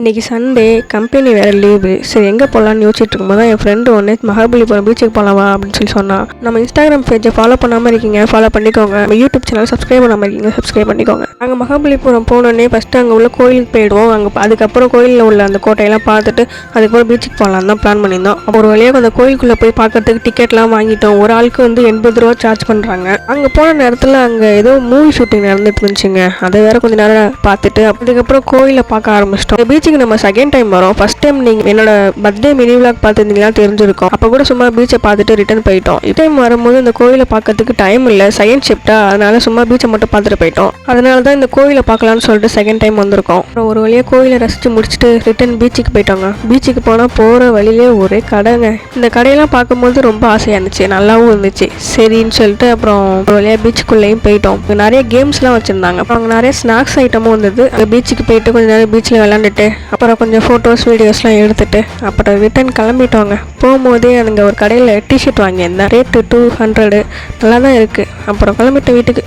இன்றைக்கி Sunday, company வேறு leave. சரி எங்கே போகலான்னு யோசிச்சுட்டு இருக்கும்போது என் ஃப்ரெண்டு ஒன்று மகாபலிபுரம் பீச்சுக்கு போகலாமா அப்படின்னு சொல்லி சொன்னான். நம்ம இன்ஸ்டாகிராம் பேஜை ஃபாலோ பண்ணாமல் இருக்கீங்க, ஃபாலோ பண்ணிக்கோங்க. நம்ம யூடியூப் சேனல் சப்ஸ்கிரைப் பண்ணாமல் இருக்கீங்க, சப்ஸ்கிரைப் பண்ணிக்கோங்க. அங்கே மகாபலிபுரம் போனோடனே ஃபஸ்ட்டு அங்கே உள்ள கோயிலுக்கு போயிடுவோம். அதுக்கப்புறம் கோயிலில் உள்ள அந்த கோட்டையெல்லாம் பார்த்துட்டு அதுக்கப்புறம் பீச்சுக்கு போகலாம் தான் பிளான் பண்ணியிருந்தோம். அப்போ ஒரு வழியாக அந்த கோயிலுக்குள்ளே போய் பார்க்கறதுக்கு டிக்கெட்லாம் வாங்கிட்டோம். ஒரு ஆளுக்கு 80 ரூபா சார்ஜ் பண்ணுறாங்க. அங்கே போன நேரத்தில் அங்கே ஏதோ மூவி ஷூட்டிங் நடந்துட்டு இருந்துச்சுங்க. அதை வேற கொஞ்சம் நேரம் பார்த்துட்டு அதுக்கப்புறம் கோயிலை பார்க்க ஆரம்பிச்சிட்டோம். பீச்சுக்கு நம்ம செகண்ட் டைம் வரோம். ஃபர்ஸ்ட் டைம் நீங்கள் என்னோட பர்த்டே மினி விளாக் பார்த்துருந்தீங்கன்னா தெரிஞ்சிருக்கும். அப்போ கூட சும்மா பீச்சை பார்த்துட்டு ரிட்டர்ன் போயிட்டோம். டைம் வரும்போது இந்த கோயிலை பார்க்கறதுக்கு டைம் இல்லை, செகண்ட் ஷிஃப்டா, அதனால சும்மா பீச்சை மட்டும் பார்த்துட்டு போயிட்டோம். அதனால தான் இந்த கோயிலை பார்க்கலான்னு சொல்லிட்டு செகண்ட் டைம் வந்திருக்கோம். அப்புறம் ஒரு வழியாக கோயிலை ரசித்து முடிச்சுட்டு ரிட்டர்ன் பீச்சுக்கு போயிட்டோங்க. பீச்சுக்கு போனால் போகிற வழியிலே ஒரே கடைங்க. இந்த கடையெல்லாம் பார்க்கும்போது ரொம்ப ஆசையாக இருந்துச்சு, நல்லாவும் இருந்துச்சு. சரின்னு சொல்லிட்டு அப்புறம் ஒரு வழியாக பீச்சுக்குள்ளேயும் போயிட்டோம். நிறைய கேம்ஸ்லாம் வச்சுருந்தாங்க. அப்புறம் அங்கே நிறைய ஸ்நாக்ஸ் ஐட்டமும் இருந்தது. அங்கே பீச்சுக்கு போயிட்டு கொஞ்சம் நேரம் பீச்சில் விளாண்டுட்டு அப்புறம் கொஞ்சம் ஃபோட்டோஸ் வீடியோஸ்லாம் எடுத்துட்டு அப்புறம் ரிட்டர்ன் கிளம்பிட்டோங்க. போகும்போதே அங்கே ஒரு கடையில் டிஷர்ட் வாங்கியிருந்தேன். ரேட்டு 200. நல்லா தான் இருக்குது. அப்புறம் கிளம்பிட்ட வீட்டுக்கு.